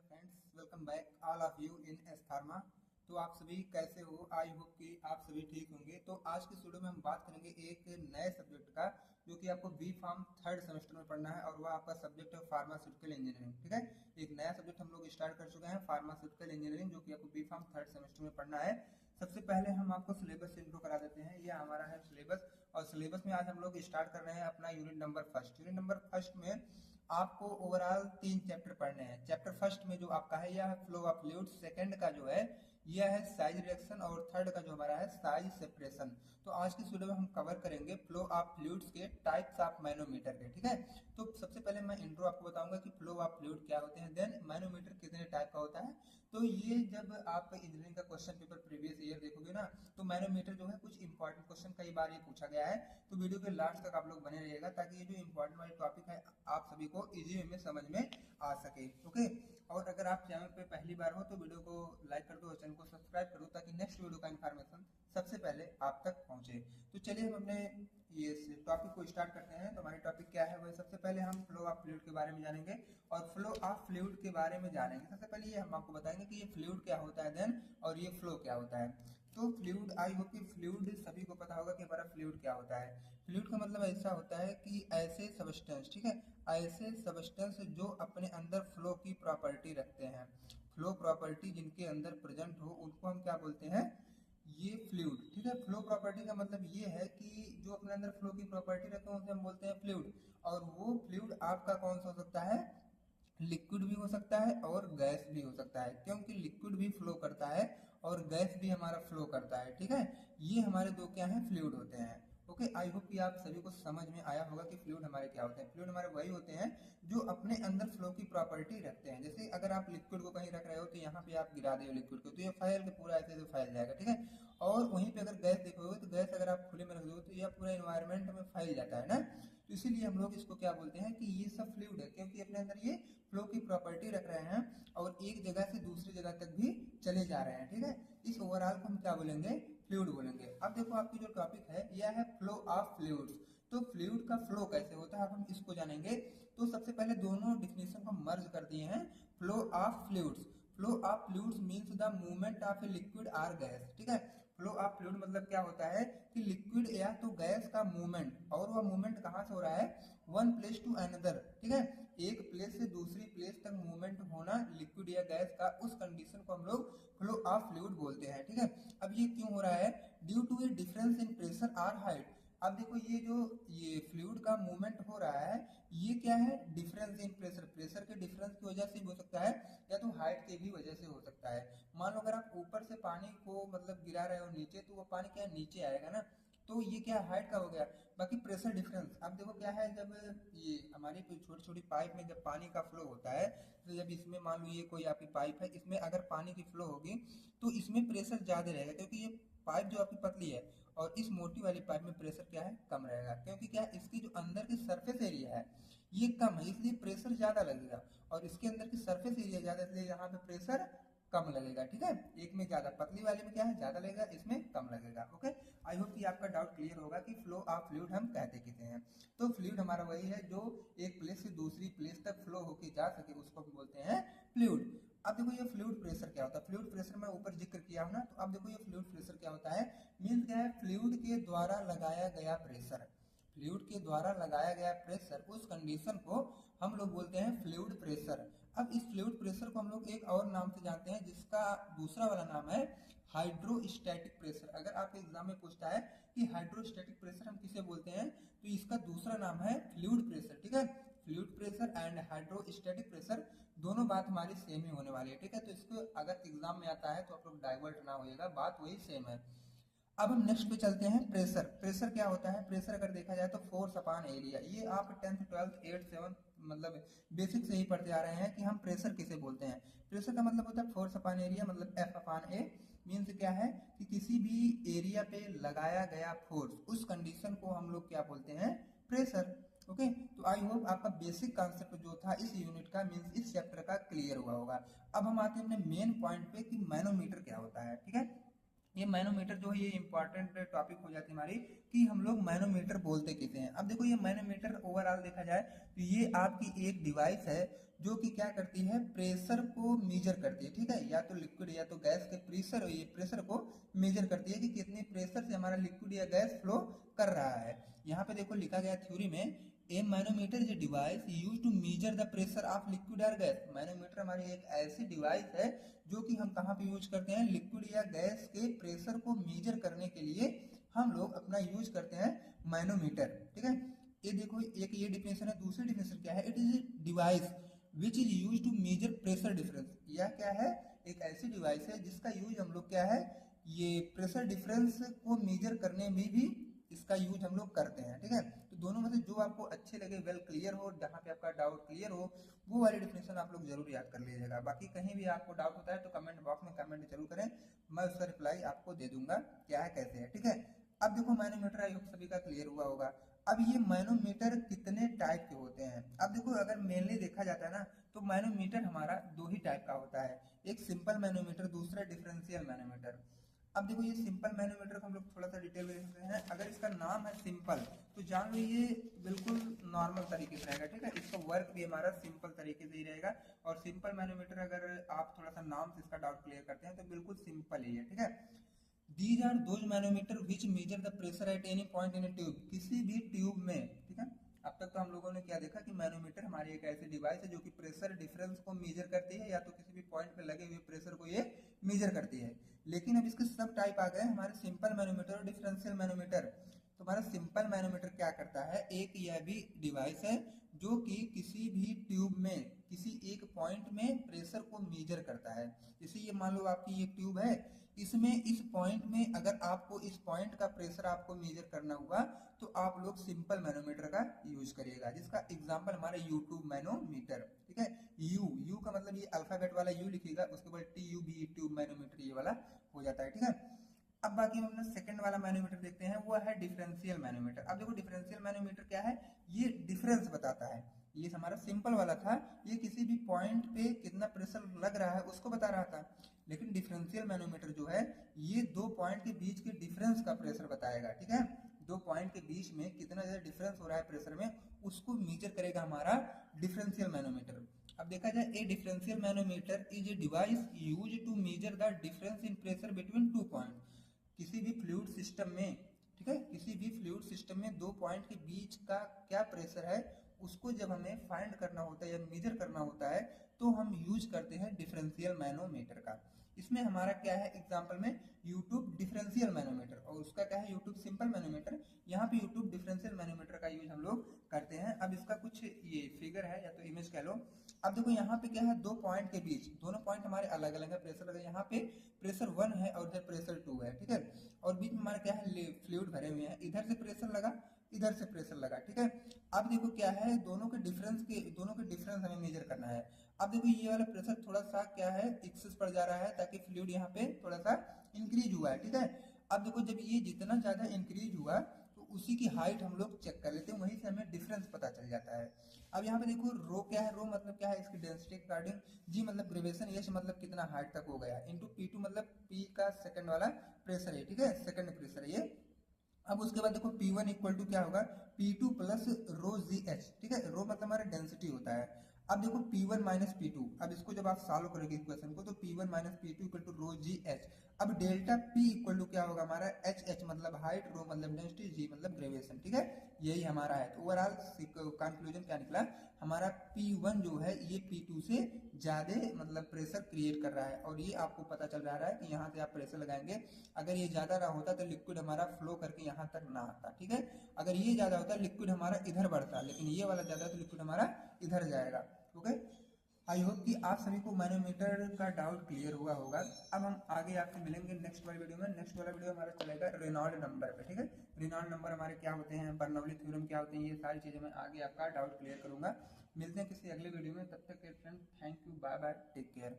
Friends, welcome back all of you in S pharma. तो आप सभी कैसे हो? आई होप कि आप सभी ठीक होंगे। तो आज की वीडियो में हम बात करेंगे एक नए सब्जेक्ट का, जो कि आपको बी फार्म थर्ड सेमेस्टर में पढ़ना है, और वह आपका सब्जेक्ट है फार्मास्यूटिकल इंजीनियरिंग। ठीक है, एक नया सब्जेक्ट हम लोग स्टार्ट कर चुके हैं, फार्मास्यूटिकल इंजीनियरिंग, जो कि आपको बी फार्म थर्ड सेमेस्टर में पढ़ना है। सबसे पहले हम आपको सिलेबस से इंट्रो करा देते हैं। यह हमारा है सिलेबस, और सिलेबस में आज हम लोग स्टार्ट कर रहे हैं अपना unit number first. Unit number first में आपको ओवरऑल 3 चैप्टर पढ़ने हैं। चैप्टर फर्स्ट में जो आपका है यह है फ्लो ऑफ फ्लूइड, सेकंड का जो है यह है साइज रिएक्शन, और थर्ड का जो हमारा है साइज सेपरेशन। तो आज की वीडियो में हम कवर करेंगे फ्लो ऑफ फ्लूइड्स के टाइप्स ऑफ मैनोमीटर के। ठीक है, तो सबसे पहले मैं इंट्रो आपको बताऊंगा कि फ्लो ऑफ फ्लूइड क्या होते हैं, देन मैनोमीटर कितने टाइप का होता है। तो ये जब आप इंजीनियरिंग का क्वेश्चन पेपर प्रीवियस ईयर देखोगे ना, तो मैनोमीटर जो है कुछ इंपॉर्टेंट क्वेश्चन कई बार ये पूछा गया है। तो वीडियो के लास्ट तक आप लोग बने रहिएगा, ताकि ये जो इंपॉर्टेंट वाले टॉपिक है आप सभी को इजी वे में समझ में आ सके। ओके, और अगर आप चैनल पे पहली बार हो तो वीडियो को लाइक कर दो और चैनल को सब्सक्राइब कर दो, ताकि नेक्स्ट वीडियो का इन्फॉर्मेशन सबसे पहले आप तक पहुंचे। तो चलिए हम अपने ये टॉपिक को स्टार्ट करते हैं। तो हमारे टॉपिक क्या है, वह सबसे पहले हम फ्लो ऑफ फ्लूइड के बारे में जानेंगे, और फ्लो ऑफ फ्लूइड के बारे में जानेंगे। सबसे पहले ये हम आपको बताएंगे कि ये फ्लूइड क्या होता है, देन और ये फ्लो क्या होता है। तो फ्लूइड, आई होप कि फ्लूइड सभी को पता होगा कि हमारा फ्लूइड क्या होता है। फ्लूइड का मतलब ऐसा होता है कि ऐसे सब्सटेंस, ठीक है, ऐसे सब्सटेंस जो अपने अंदर फ्लो की प्रॉपर्टी रखते हैं। फ्लो प्रॉपर्टी जिनके अंदर प्रेजेंट हो उनको हम क्या बोलते हैं, ये फ्लूइड। ठीक है, फ्लो प्रॉपर्टी का मतलब ये है कि जो अपने अंदर फ्लो की प्रॉपर्टी रखते हैं उसे हम बोलते हैं फ्लूइड। और वो फ्लूइड आपका कौन सा हो सकता है, लिक्विड भी हो सकता है और गैस भी हो सकता है, क्योंकि लिक्विड भी फ्लो करता है और गैस भी हमारा फ्लो करता है। ठीक है, ये हमारे दो क्या है, फ्लूइड होते हैं। ओके, आई होप कि आप सभी को समझ में आया होगा कि फ्लूइड हमारे क्या होते हैं। फ्लूइड हमारे वही होते हैं जो अपने अंदर फ्लो की प्रॉपर्टी रखते हैं। जैसे अगर आप लिक्विड को कहीं रख रहे हो, तो यहाँ पे आप गिरा दे लिक्विड को, तो ये फैल के पूरा ऐसे फैल जाएगा। ठीक है, और वहीं पे अगर गैस देखोगे, तो गैस अगर आप खुले में रख दोगे तो यह पूरा इन्वायरमेंट में फैल जाता है ना। तो इसीलिए हम लोग इसको क्या बोलते हैं कि ये सब फ्लूइड है, क्योंकि अपने अंदर ये फ्लो की प्रॉपर्टी रख रहे हैं और एक जगह से दूसरी जगह तक भी चले जा रहे हैं। ठीक है, इस ओवरऑल को हम क्या बोलेंगे, फ्लूइड बोलेंगे। अब देखो आपकी जो टॉपिक है यह है फ्लो ऑफ फ्लूइड्स। तो फ्लूइड का फ्लो कैसे होता है अब हम इसको जानेंगे। तो सबसे पहले दोनों डिफिनेशन को मर्ज कर दिए हैं। Flow of fluids, flow of fluids means the movement of a liquid or gas. ठीक है, फ्लो ऑफ फ्लूइड मतलब क्या होता है कि लिक्विड या तो गैस का मूवमेंट, और वह मूवमेंट कहां से हो रहा है, वन प्लेस टू अनदर। ठीक है, एक प्लेस से दूसरी प्लेस तक मूवमेंट होना लिक्विड या गैस का, उस कंडीशन को हम लोग फ्लो ऑफ फ्लूइड बोलते हैं। ठीक है, अब ये क्यों हो रहा है, due to a difference in pressure or height. अब देखो ये जो ये फ्लूइड का मूवमेंट हो रहा है, ये क्या है, डिफरेंस इन प्रेशर, प्रेशर के डिफरेंस की वजह से भी हो सकता है, या तो हाइट के भी वजह से हो सकता है। मान लो अगर आप ऊपर से पानी को मतलब गिरा रहे हो नीचे, तो वो पानी क्या नीचे आएगा ना, तो ये क्या हाइट का हो गया। बाकी प्रेशर डिफरेंस, अब देखो क्या है, जब ये हमारी छोटी छोटी पाइप में जब पानी का फ्लो होता है, तो जब इसमें मान लो ये कोई आपकी पाइप है, इसमें अगर पानी की फ्लो होगी तो इसमें प्रेशर ज्यादा रहेगा, क्योंकि ये पाइप जो आपकी पतली है, और इस मोटी वाली पाइप में प्रेशर क्या है, कम रहेगा, क्योंकि क्या है, इसकी जो अंदर की सरफेस एरिया है ये कम है, इसलिए प्रेशर ज्यादा लगेगा। और इसके अंदर की सरफेस एरिया ज्यादा, इसलिए यहाँ पे प्रेशर कम लगेगा। ठीक है, एक में ज्यादा, पतली वाले में क्या है, ज्यादा लगेगा, इसमें कम लगेगा। ओके, आई होप कि आपका डाउट क्लियर होगा कि फ्लो ऑफ फ्लूइड हम कहते किसे हैं। तो फ्लूइड हमारा वही है जो एक प्लेस से दूसरी प्लेस तक फ्लो होके जा सके, उसको हम बोलते हैं फ्लूइड। अब देखो ये फ्लूइड प्रेशर क्या होता है, फ्लूइड प्रेशर मैं ऊपर जिक्र किया हूं ना, तो अब देखो ये फ्लूइड प्रेशर क्या होता है, मीन्स क्या है, फ्लूइड के द्वारा लगाया गया प्रेशर। फ्लूइड के द्वारा लगाया गया प्रेशर, उस कंडीशन को हम लोग बोलते हैं फ्लूइड प्रेशर। अब इस फ्लूइड प्रेशर को हम लोग एक और नाम से जानते हैं, जिसका दूसरा वाला नाम है हाइड्रोस्टैटिक प्रेशर। अगर आपके एग्जाम में पूछता है कि हाइड्रोस्टैटिक प्रेशर हम किसे बोलते हैं, तो इसका दूसरा नाम है फ्लूइड प्रेशर। ठीक है, fluid pressure and hydrostatic pressure दोनों बात हमारी सेम ही होने वाली है। ठीक है, तो इसको अगर एग्जाम में आता है तो आप लोग डाइवर्ट ना होइएगा, बात वही सेम है। अब हम नेक्स्ट पे चलते हैं, प्रेशर। प्रेशर क्या होता है, प्रेशर अगर देखा जाए तो फोर्स अपॉन एरिया। ये आप 10th 12th 8th 7th मतलब बेसिक से ही पढ़ते आ रहे हैं कि हम प्रेशर किसे बोलते हैं। प्रेशर का मतलब होता है फोर्स अपॉन एरिया, मतलब एफ अपॉन ए। मीन्स क्या है कि किसी भी एरिया पे लगाया गया फोर्स, उस कंडीशन को हम लोग क्या बोलते हैं, प्रेशर। ओके, तो आई होप आपका बेसिक कॉन्सेप्ट जो था इस यूनिट का, मीन्स इस चैप्टर का, क्लियर हुआ होगा। अब हम आते हैं अपने मेन पॉइंट पे कि मैनोमीटर क्या होता है। ठीक है, ये मैनोमीटर जो है ये इंपॉर्टेंट टॉपिक हो जाती है हमारी कि हम लोग मैनोमीटर बोलते किसे हैं। अब देखो ये मैनोमीटर ओवरऑल देखा जाए तो ये आपकी एक डिवाइस है जो कि क्या करती है, प्रेशर को मेजर करती है, ठीक है, या तो लिक्विड या तो गैस के प्रेशर, ये प्रेशर को मेजर करती है कि कितने प्रेशर से हमारा लिक्विड या गैस फ्लो कर रहा है। यहाँ पे देखो लिखा गया थ्योरी में, a manometer is a device use to measure the pressure of liquid और गैस। मैनोमीटर हमारी एक ऐसी डिवाइस है जो कि हम कहाँ पे यूज करते हैं, लिक्विड या गैस के प्रेशर को मेजर करने के लिए हम लोग अपना यूज करते हैं मैनोमीटर, ठीक है। ये देखो एक ये डिफिनेशन है। दूसरी डिफिनेशन क्या है, it is a device which is use to measure pressure difference. यह क्या है, एक ऐसी डिवाइस है जिसका यूज हम लोग क्या है, ये प्रेशर डिफरेंस को मेजर करने में भी इसका यूज हम लोग करते हैं, ठीक है। तो दोनों में से जो आपको अच्छे लगे, वेल क्लियर हो, जहाँ पे आपका डाउट क्लियर हो, वो वाली डिफिनेशन आप लोग जरूर याद कर लीजिएगा। बाकी कहीं भी आपको डाउट होता है तो कमेंट बॉक्स में कमेंट जरूर करें, मैं उसका रिप्लाई आपको दे दूंगा क्या है कैसे है, ठीक है। अब देखो मैनोमीटर आई होप सभी का क्लियर हुआ होगा। अब ये मैनोमीटर कितने टाइप के होते हैं, अब देखो अगर मेनली देखा जाता है ना तो मैनोमीटर हमारा दो ही टाइप का होता है, एक सिंपल मैनोमीटर, दूसरा डिफरेंशियल मैनोमीटर। अब देखो ये सिंपल मैनोमीटर को हम लोग थोड़ा सा डिटेल में देख सकते हैं। अगर इसका नाम है सिंपल तो जान लो ये बिल्कुल नॉर्मल तरीके से रहेगा, ठीक है, इसका वर्क भी हमारा सिंपल तरीके से ही रहेगा। और सिंपल मैनोमीटर अगर आप थोड़ा सा नाम से इसका डाउट क्लियर करते हैं तो बिल्कुल सिंपल ही है, ठीक है। These are those manometer which measure the pressure at any point in a tube, किसी भी ट्यूब में, ठीक है। अब तक तो हम लोगों ने क्या देखा कि मैनोमीटर हमारी एक ऐसी डिवाइस है जो कि प्रेशर डिफरेंस को मेजर करती है या तो किसी भी पॉइंट पे लगे हुए प्रेशर को ये मेजर करती है। लेकिन अब इसके सब टाइप आ गए हमारे सिंपल मैनोमीटर और डिफरेंशियल मैनोमीटर। तो हमारा सिंपल मैनोमीटर क्या करता है, एक यह भी डिवाइस है जो कि किसी भी ट्यूब में किसी एक पॉइंट में प्रेशर को मेजर करता है। जैसे ये मान लो आपकी ये ट्यूब है, इसमें इस पॉइंट में अगर आपको इस पॉइंट का प्रेशर आपको मेजर करना हुआ तो आप लोग सिंपल मैनोमीटर का यूज करिएगा, जिसका एग्जांपल हमारा यूट्यूब मैनोमीटर, ठीक है। यू का मतलब ये अल्फाबेट वाला यू लिखिएगा, उसके बाद TUB ट्यूब मैनोमीटर ये वाला हो जाता है, ठीक है। अब बाकी हम अपना सेकंड वाला मैनोमीटर देखते हैं, वो है डिफरेंशियल मैनोमीटर। अब देखो डिफरेंशियल मैनोमीटर क्या है, ये डिफरेंस बताता है। ये हमारा सिंपल वाला था, ये किसी भी पॉइंट पे कितना प्रेशर लग रहा है उसको बता रहा था। लेकिन डिफरेंशियल मैनोमीटर जो है ये दो पॉइंट के बीच के डिफरेंस का प्रेशर बताएगा, ठीक है। दो पॉइंट के बीच में कितना ज्यादा डिफरेंस हो रहा है प्रेशर में, उसको मेजर करेगा हमारा डिफरेंशियल मैनोमीटर। अब देखा जाए a differential manometer is a device use to measure the difference in pressure between two point. किसी भी फ्लूइड सिस्टम में, ठीक है, किसी भी फ्लूइड सिस्टम में दो पॉइंट के बीच का क्या प्रेशर है उसको जब हमें फाइंड करना होता है या मेजर करना होता है तो हम यूज करते हैं डिफरेंशियल मैनोमीटर का। इसमें हमारा क्या है, एग्जांपल में यूट्यूब डिफरेंशियल मैनोमीटर और उसका क्या है यूट्यूब सिंपल मैनोमीटर। यहाँ पे यूट्यूब डिफरेंशियल मैनोमीटर का यूज हम लोग करते हैं। अब इसका कुछ ये फिगर है या तो इमेज कह लो। अब देखो यहाँ पे क्या है, दो पॉइंट के बीच, दोनों पॉइंट हमारे अलग अलग है, प्रेशर लगा, यहाँ पे प्रेशर 1 है और इधर प्रेशर 2 है, ठीक है। और बीच में हमारे क्या है, फ्लूइड भरे हुए हैं, इधर से प्रेशर लगा, इधर से प्रेशर लगा, ठीक है। अब देखो क्या है, दोनों के डिफरेंस हमें मेजर करना है। अब देखो ये वाला प्रेशर थोड़ा सा क्या है, एक्सेस पर जा रहा है ताकि फ्लूइड यहाँ पे थोड़ा सा इंक्रीज हुआ है, ठीक है। अब देखो जब ये जितना ज्यादा इंक्रीज हुआ तो उसी की हाइट हम लोग चेक कर लेते हैं, वहीं से हमें डिफरेंस पता चल जाता है। अब यहाँ पे देखो रो क्या है, रो मतलब क्या है, इसकी डेंसिटी के अकॉर्डिंग, जी मतलब ग्रेविएशन, यश मतलब कितना हाइट तक हो गया, इनटू P2 मतलब P का सेकंड वाला प्रेशर है, ठीक है, सेकंड प्रेशर है ये। अब उसके बाद देखो P1 इक्वल टू क्या होगा, P2 प्लस रो GH, ठीक है, रो मतलब हमारा डेंसिटी होता है। अब देखो P1 माइनस P2, अब इसको जब आप सॉल्व करोगे इक्वेशन को तो P1 minus P2 equal to rho GH। अब डेल्टा P इक्वल टू क्या होगा हमारा, HH मतलब हाइट, रो मतलब डेंसिटी, G मतलब ग्रेविएशन, ठीक है, यही हमारा है। तो ओवरऑल कंक्लूजन क्या निकला, हमारा P1 जो है ये P2 से ज्यादा मतलब प्रेशर क्रिएट कर रहा है। और ये आपको पता चल रहा है कि यहाँ से आप प्रेशर लगाएंगे, अगर ये ज्यादा रहा होता तो लिक्विड हमारा फ्लो करके यहाँ तक ना आता, ठीक है। अगर ये ज्यादा होता लिक्विड हमारा इधर बढ़ता, लेकिन ये वाला ज्यादा तो लिक्विड हमारा इधर जाएगा, ओके। आई होप कि आप सभी को मैनोमीटर का डाउट क्लियर हुआ होगा। अब हम आगे आपसे मिलेंगे नेक्स्ट वाले वीडियो में। नेक्स्ट वाला वीडियो हमारा चलेगा रेनॉल्ड नंबर पे, ठीक है। रेनॉल्ड नंबर हमारे क्या होते हैं, बर्नौली थ्योरम क्या होते हैं, ये सारी चीजें मैं आगे आपका डाउट क्लियर करूंगा। मिलते हैं किसी अगले वीडियो में, तब तक के friend thank you, bye bye, take care.